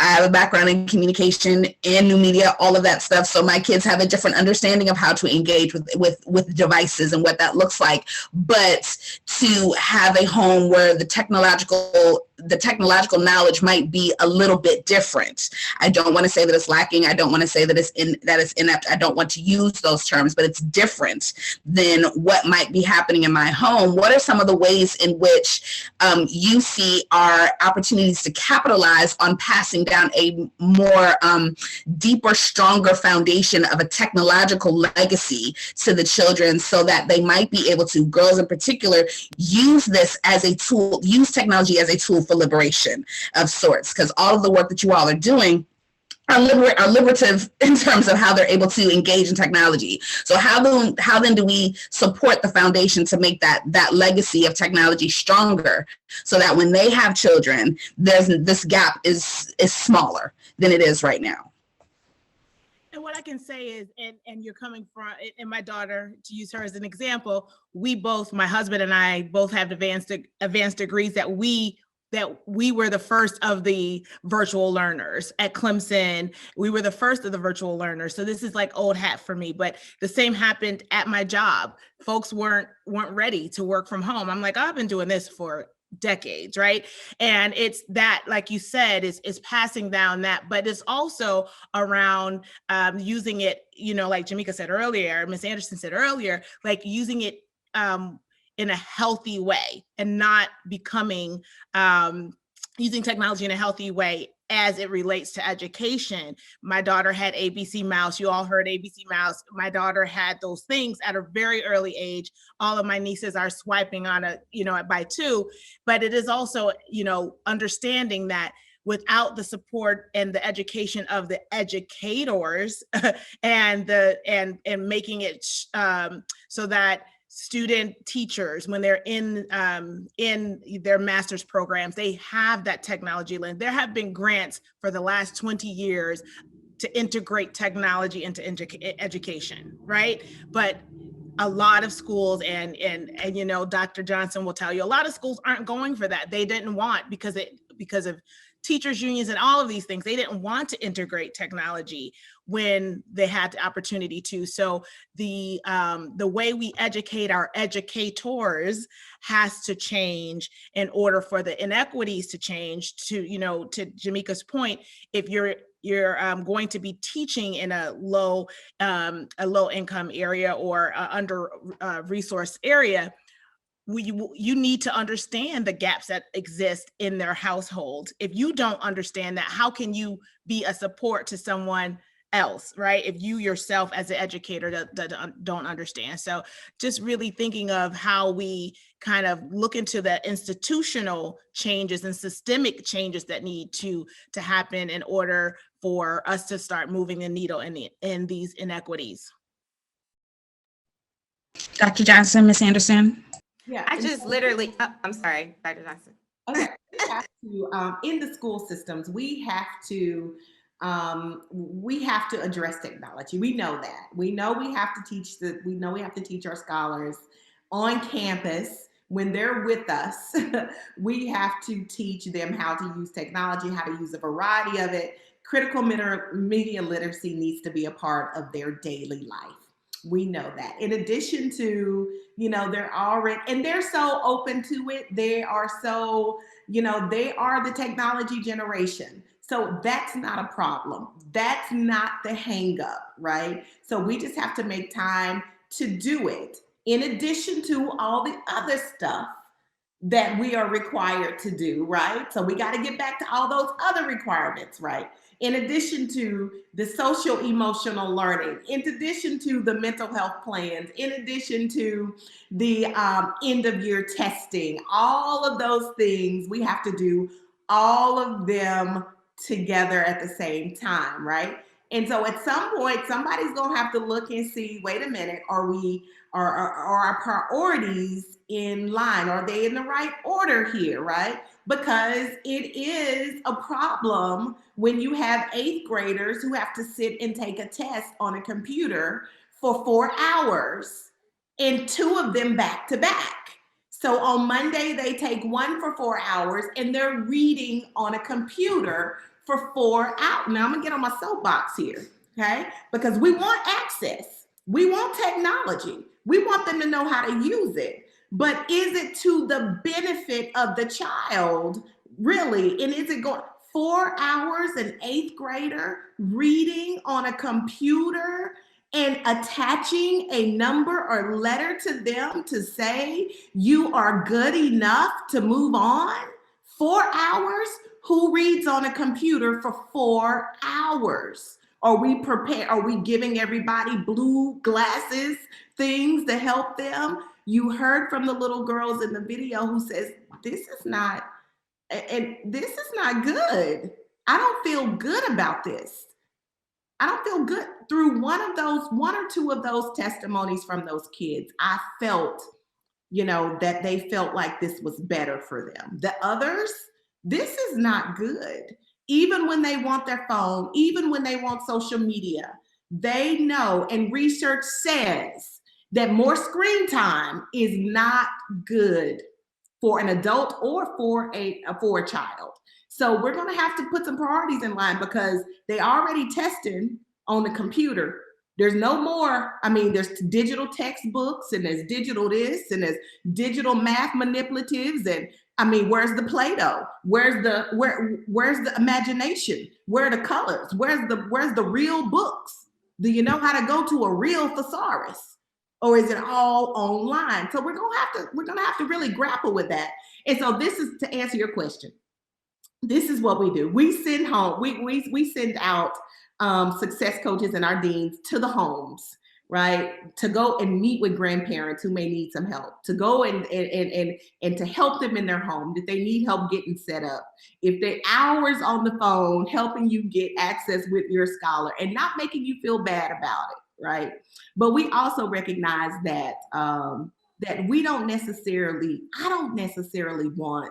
Speaker 1: I have a background in communication and new media, all of that stuff. So my kids have a different understanding of how to engage with devices and what that looks like. But to have a home where the technological knowledge might be a little bit different. I don't want to say that it's lacking. I don't want to say that it's inept. I don't want to use those terms, but it's different than what might be happening in my home. What are some of the ways in which you see our opportunities to capitalize on passing down a more deeper, stronger foundation of a technological legacy to the children, so that they might be able to, girls in particular, use this as a tool, use technology as a tool for liberation of sorts, because all of the work that you all are doing are liberative in terms of how they're able to engage in technology. So how then do we support the foundation to make that legacy of technology stronger, so that when they have children, this gap is smaller than it is right now?
Speaker 10: And what I can say is, and you're coming from, and my daughter, to use her as an example, we both, my husband and I, both have advanced degrees that we were the first of the virtual learners at Clemson. We were the first of the virtual learners. So this is like old hat for me, but the same happened at my job. Folks weren't ready to work from home. I'm like, I've been doing this for decades, right? And it's that, like you said, is passing down that, but it's also around using it, like Jamika said earlier, Ms. Anderson said earlier, like using it in a healthy way, and not becoming, using technology in a healthy way as it relates to education. My daughter had ABC Mouse. You all heard ABC Mouse. My daughter had those things at a very early age. All of my nieces are swiping on by 2, but it is also, understanding that without the support and the education of the educators and making it so that student teachers, when they're in their master's programs, they have that technology lens. There have been grants for the last 20 years to integrate technology into education, right? But a lot of schools, and Dr. Johnson will tell you, a lot of schools aren't going for that. They didn't want, because of teachers unions and all of these things, they didn't want to integrate technology when they had the opportunity to. So the way we educate our educators has to change in order for the inequities to change. To Jamika's point, if you're going to be teaching in a low income area or under resourced area, you need to understand the gaps that exist in their household. If you don't understand that, how can you be a support to someone else, right? If you yourself as an educator don't understand. So just really thinking of how we kind of look into the institutional changes and systemic changes that need to happen in order for us to start moving the needle in these inequities.
Speaker 1: Dr. Johnson, Ms. Anderson.
Speaker 2: Yeah,
Speaker 9: I just literally, I'm sorry, Dr. Johnson.
Speaker 2: Okay, we have to, in the school systems, we have to address technology. We know that. We know we have to teach our scholars on campus when they're with us. We have to teach them how to use technology, how to use a variety of it. Critical media literacy needs to be a part of their daily life. We know that. In addition to, they're so open to it. They are so, they are the technology generation. So that's not a problem. That's not the hang up, right? So we just have to make time to do it. in addition to all the other stuff that we are required to do, right? So we got to get back to all those other requirements, right? In addition to the social emotional learning, in addition to the mental health plans, in addition to the end of year testing, all of those things, we have to do all of them together at the same time, right? And so at some point, somebody's gonna have to look and see, wait a minute, are our priorities in line? Are they in the right order here, right? Because it is a problem when you have 8th graders who have to sit and take a test on a computer for 4 hours and 2 of them back to back. So on Monday, they take one for 4 hours and they're reading on a computer for 4 hours. Now I'm gonna get on my soapbox here, okay? Because we want access. We want technology. We want them to know how to use it. But is it to the benefit of the child, really? And is it going 4 hours, an 8th grader reading on a computer and attaching a number or letter to them to say you are good enough to move on? 4 hours? Who reads on a computer for 4 hours? Are we prepared? Are we giving everybody blue glasses, things to help them? You heard from the little girls in the video who says, this is not good. I don't feel good about this. I don't feel good. Through one or two of those testimonies from those kids, I felt, that they felt like this was better for them. The others, this is not good. Even when they want their phone, even when they want social media, they know, and research says that more screen time is not good for an adult or for a child. So we're going to have to put some priorities in line because they already testing on the computer. There's no more, there's digital textbooks and there's digital this and there's digital math manipulatives and where's the Play-Doh? Where's the imagination? Where are the colors? Where's the real books? Do you know how to go to a real thesaurus? Or is it all online? So we're gonna have to really grapple with that. And so this is to answer your question. This is what we do. We send home, we send out success coaches and our deans to the homes, right? To go and meet with grandparents who may need some help, to go and to help them in their home, if they need help getting set up, if they're hours on the phone helping you get access with your scholar and not making you feel bad about it, right? But we also recognize that that I don't necessarily want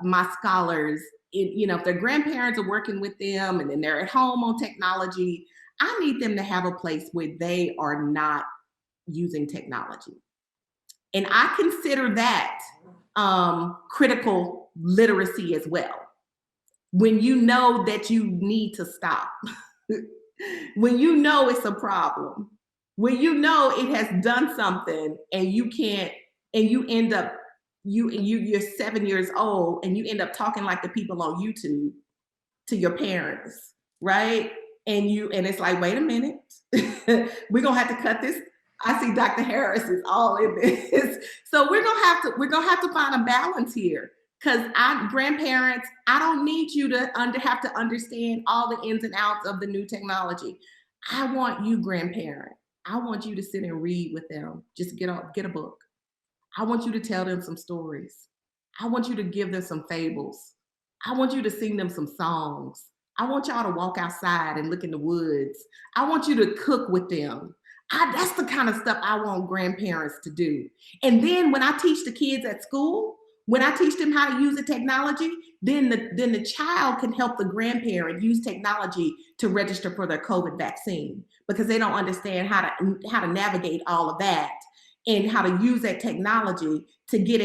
Speaker 2: my scholars, if their grandparents are working with them and then they're at home on technology, I need them to have a place where they are not using technology. And I consider that critical literacy as well. When you know that you need to stop, when you know it's a problem, when you know it has done something and you can't, and you end up, you're 7 years old and you end up talking like the people on YouTube to your parents, right? And it's like, wait a minute, we're gonna have to cut this. I see Dr. Harris is all in this. So we're gonna have to find a balance here. Because grandparents, I don't need you to have to understand all the ins and outs of the new technology. I want you, grandparent. I want you to sit and read with them. Just get a book. I want you to tell them some stories. I want you to give them some fables. I want you to sing them some songs. I want y'all to walk outside and look in the woods. I want you to cook with them. That's the kind of stuff I want grandparents to do. And then when I teach the kids at school, when I teach them how to use the technology, then the child can help the grandparent use technology to register for their COVID vaccine because they don't understand how to navigate all of that and how to use that technology to get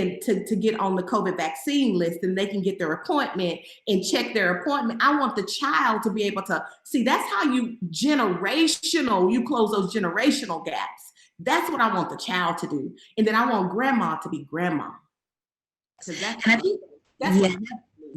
Speaker 2: on the COVID vaccine list, and they can get their appointment and check their appointment. I want the child to be able to see. That's how you close those generational gaps. That's what I want the child to do, and then I want grandma to be grandma.
Speaker 1: And I think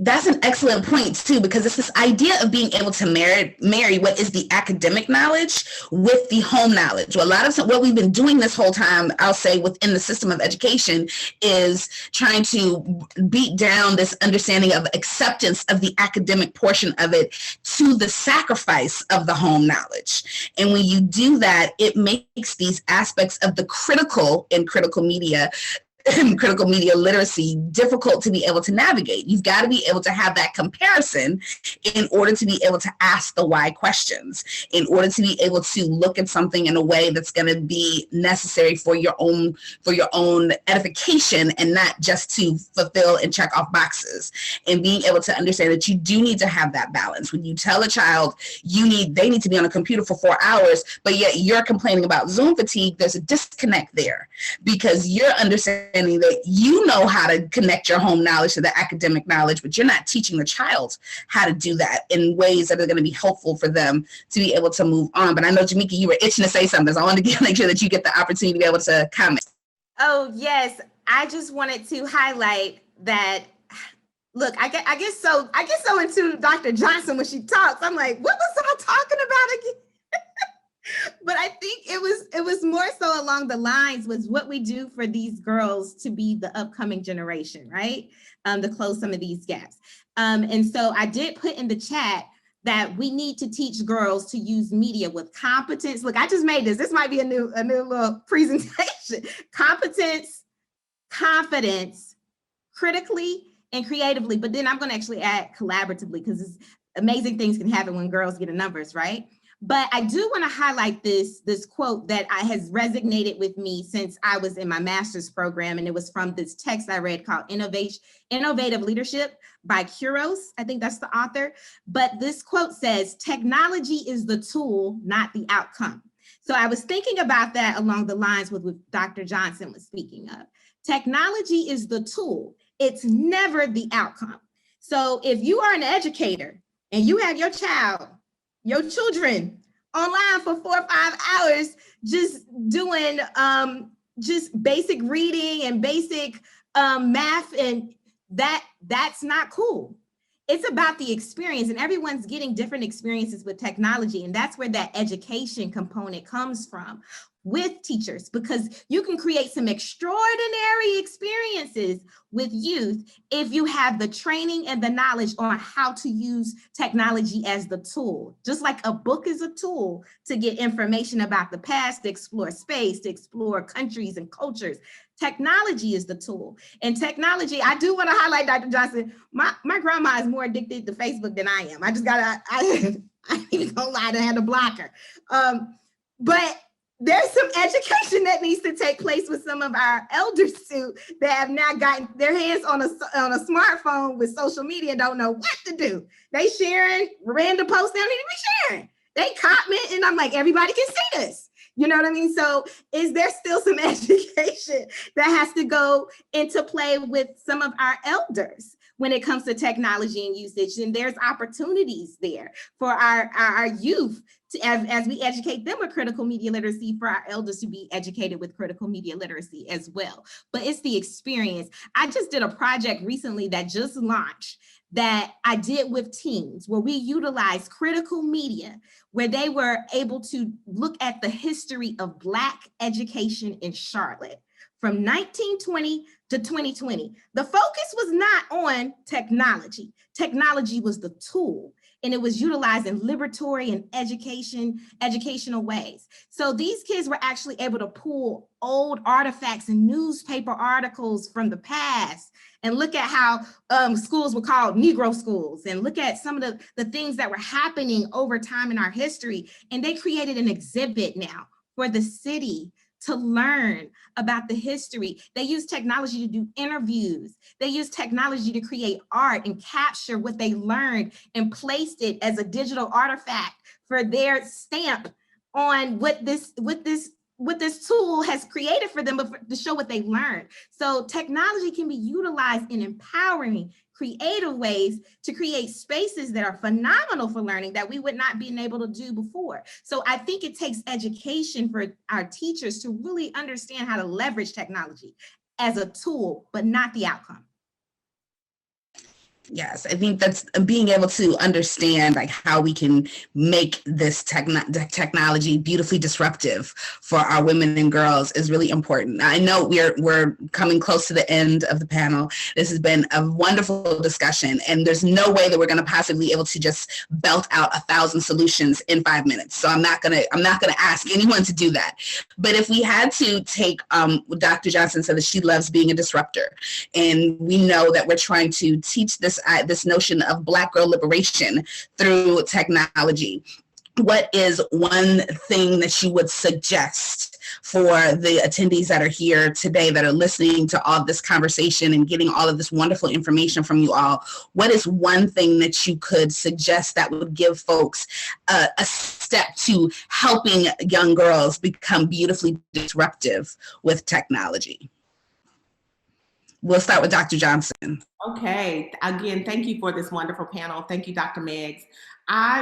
Speaker 1: That's an excellent point too, because it's this idea of being able to marry what is the academic knowledge with the home knowledge. Well, a lot of what we've been doing this whole time, I'll say, within the system of education is trying to beat down this understanding of acceptance of the academic portion of it to the sacrifice of the home knowledge. And when you do that, it makes these aspects of the critical in critical media literacy difficult to be able to navigate. You've got to be able to have that comparison in order to be able to ask the why questions, in order to be able to look at something in a way that's going to be necessary for your own edification and not just to fulfill and check off boxes. And being able to understand that you do need to have that balance. When you tell a child they need to be on a computer for 4 hours, but yet you're complaining about Zoom fatigue, there's a disconnect there, because you're understanding that you know how to connect your home knowledge to the academic knowledge, but you're not teaching the child how to do that in ways that are going to be helpful for them to be able to move on. But I know, Jamika, you were itching to say something, so I wanted to make sure that you get the opportunity to be able to comment.
Speaker 9: Oh, yes. I just wanted to highlight that. Look, I get so into Dr. Johnson when she talks. I'm like, what was I talking about again? But I think it was more so along the lines was what we do for these girls to be the upcoming generation, right? To close some of these gaps. And so I did put in the chat that we need to teach girls to use media with competence. Look, I just made this. This might be a new little presentation. Competence, confidence, critically and creatively. But then I'm going to actually add collaboratively, because amazing things can happen when girls get in numbers, right? But I do want to highlight this quote that has resonated with me since I was in my master's program, and it was from this text I read called Innovative Leadership by Kuros. I think that's the author. But this quote says, technology is the tool, not the outcome. So I was thinking about that along the lines with what Dr. Johnson was speaking of. Technology is the tool. It's never the outcome. So if you are an educator and you have your children online for 4 or 5 hours, just doing just basic reading and basic math, and that's not cool. It's about the experience, and everyone's getting different experiences with technology. And that's where that education component comes from with teachers, because you can create some extraordinary experiences with youth if you have the training and the knowledge on how to use technology as the tool. Just like a book is a tool to get information about the past, to explore space, to explore countries and cultures. Technology is the tool. And technology, I do want to highlight, Dr. Johnson, my grandma is more addicted to Facebook than I am. I ain't even gonna lie, I had to block her. But there's some education that needs to take place with some of our elders too, that have now gotten their hands on a smartphone with social media and don't know what to do. They sharing random posts they don't need to be sharing. They comment, and I'm like, everybody can see this. You know what I mean? So is there still some education that has to go into play with some of our elders when it comes to technology and usage? And there's opportunities there for our youth to, as we educate them with critical media literacy, for our elders to be educated with critical media literacy as well. But it's the experience. I just did a project recently that just launched that I did with teens, where we utilized critical media, where they were able to look at the history of Black education in Charlotte from 1920 to 2020. The focus was not on technology. Technology was the tool, and it was utilized in liberatory and educational ways. So these kids were actually able to pull old artifacts and newspaper articles from the past and look at how schools were called Negro schools, and look at some of the things that were happening over time in our history. And they created an exhibit now for the city to learn about the history. They use technology to do interviews. They use technology to create art and capture what they learned and placed it as a digital artifact for their stamp on what this tool has created for them, but to show what they learned. So technology can be utilized in empowering, creative ways to create spaces that are phenomenal for learning that we would not be able to do before. So I think it takes education for our teachers to really understand how to leverage technology as a tool, but not the outcome.
Speaker 1: Yes, I think that's being able to understand like how we can make this technology beautifully disruptive for our women and girls is really important. I know we're coming close to the end of the panel. This has been a wonderful discussion, and there's no way that we're going to possibly be able to just belt out 1,000 solutions in 5 minutes. So I'm not gonna ask anyone to do that. But if we had to take, Dr. Johnson said that she loves being a disruptor, and we know that we're trying to teach this notion of Black girl liberation through technology. What is one thing that you would suggest for the attendees that are here today that are listening to all this conversation and getting all of this wonderful information from you all? What is one thing that you could suggest that would give folks a step to helping young girls become beautifully disruptive with technology? We'll start with Dr. Johnson.
Speaker 2: Okay, again, thank you for this wonderful panel. Thank you, Dr. Meggs. I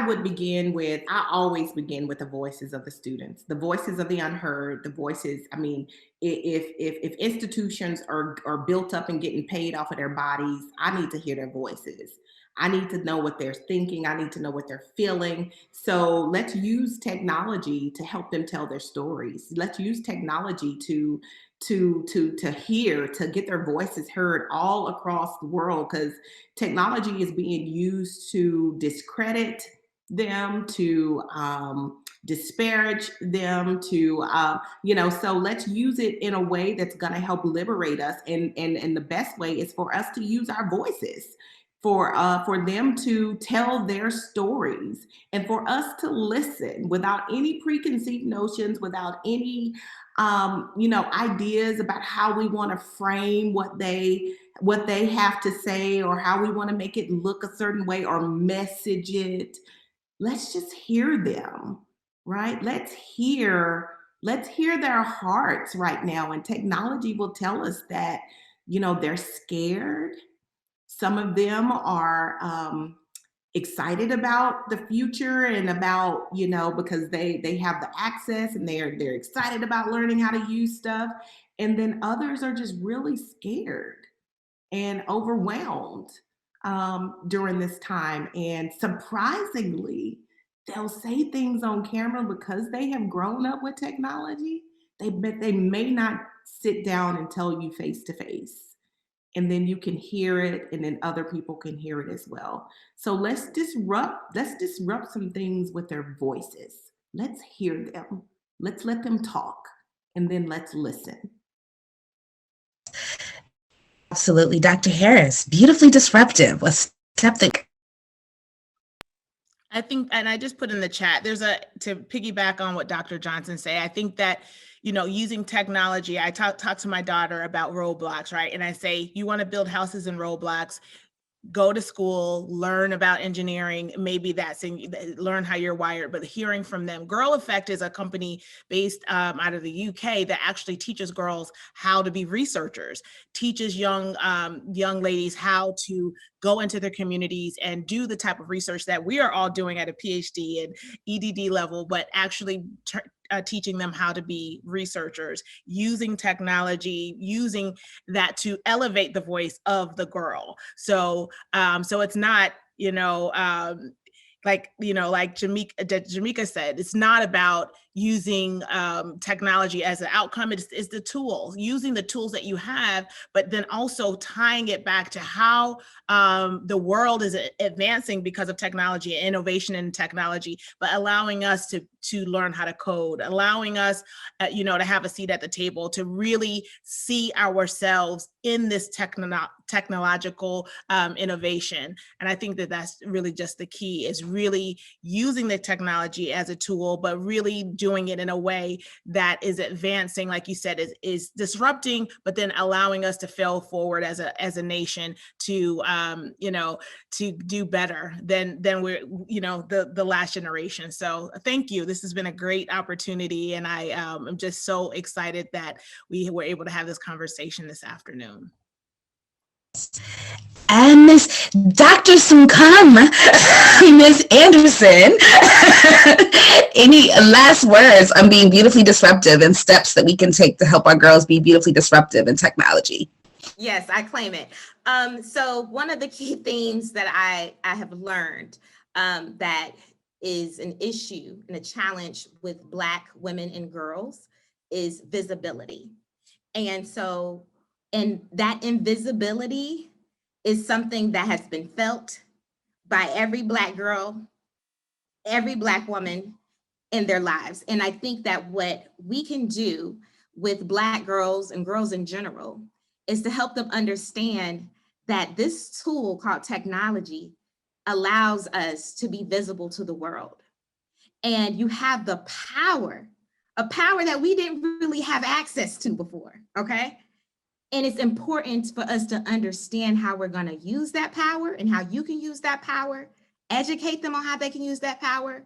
Speaker 2: always begin with the voices of the students, the voices of the unheard, the voices, I mean, if institutions are built up and getting paid off of their bodies, I need to hear their voices. I need to know what they're thinking. I need to know what they're feeling. So let's use technology to help them tell their stories. Let's use technology to get their voices heard all across the world, because technology is being used to discredit them, to disparage them, to so let's use it in a way that's going to help liberate us, and the best way is for us to use our voices, for them to tell their stories, and for us to listen without any preconceived notions, without any ideas about how we want to frame what they have to say, or how we want to make it look a certain way or message it. Let's just hear them, right? Let's hear their hearts right now. And technology will tell us that, they're scared. Some of them are excited about the future and about, because they have the access and they're excited about learning how to use stuff. And then others are just really scared and overwhelmed during this time. And surprisingly, they'll say things on camera because they have grown up with technology. They may not sit down and tell you face to face. And then you can hear it, and then other people can hear it as well. So let's disrupt some things with their voices. Let's hear them. Let's let them talk, and then let's listen.
Speaker 1: Absolutely. Dr. Harris, beautifully disruptive. What's something?
Speaker 11: I think, and I just put in the chat, to piggyback on what Dr. Johnson said, I think that, using technology, I talk to my daughter about Roblox, right? And I say, you want to build houses in Roblox, go to school, learn about engineering, maybe learn how you're wired, but hearing from them. Girl Effect is a company based out of the UK that actually teaches girls how to be researchers, teaches young ladies how to go into their communities and do the type of research that we are all doing at a PhD and EDD level, but actually teaching them how to be researchers, using technology, using that to elevate the voice of the girl. So it's not, like Jamika said, it's not about using technology as an outcome. It's the tools, using the tools that you have, but then also tying it back to how the world is advancing because of technology and innovation in technology, but allowing us to learn how to code, allowing us, to have a seat at the table, to really see ourselves in this technological innovation. And I think that that's really just the key, is really using the technology as a tool, but really doing it in a way that is advancing, like you said, is disrupting, but then allowing us to fail forward as a nation to, to do better than we're, the last generation. So thank you. This has been a great opportunity. And I am just so excited that we were able to have this conversation this afternoon.
Speaker 1: And Miss Dr. Sunkam, Miss Anderson, any last words on being beautifully disruptive and steps that we can take to help our girls be beautifully disruptive in technology?
Speaker 9: Yes, I claim it. So one of the key themes that I have learned that is an issue and a challenge with Black women and girls is visibility. And so, and that invisibility is something that has been felt by every Black girl, every Black woman in their lives. And I think that what we can do with Black girls and girls in general is to help them understand that this tool called technology allows us to be visible to the world. And you have the power, a power that we didn't really have access to before, okay? And it's important for us to understand how we're gonna use that power and how you can use that power, educate them on how they can use that power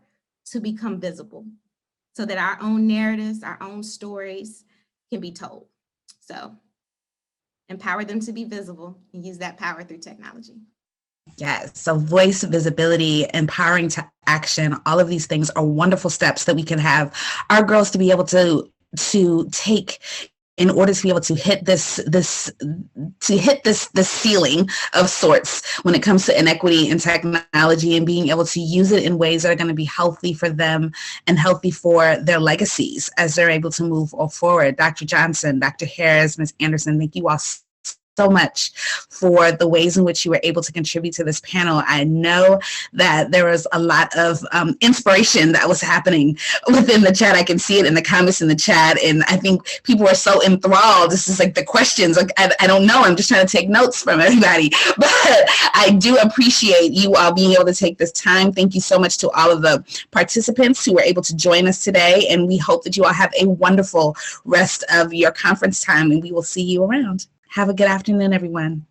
Speaker 9: to become visible so that our own narratives, our own stories can be told. So empower them to be visible and use that power through technology.
Speaker 1: Yes, so voice, visibility, empowering to action, all of these things are wonderful steps that we can have our girls to be able to take in order to be able to hit this ceiling of sorts when it comes to inequity in technology, and being able to use it in ways that are going to be healthy for them and healthy for their legacies as they're able to move forward. Dr. Johnson, Dr. Harris, Ms. Anderson, thank you all so much for the ways in which you were able to contribute to this panel. I know that there was a lot of inspiration that was happening within the chat. I can see it in the comments in the chat, and I think people are so enthralled. This is like the questions, like I don't know, I'm just trying to take notes from everybody, but I do appreciate you all being able to take this time. Thank you so much to all of the participants who were able to join us today, and we hope that you all have a wonderful rest of your conference time, and we will see you around. Have a good afternoon, everyone.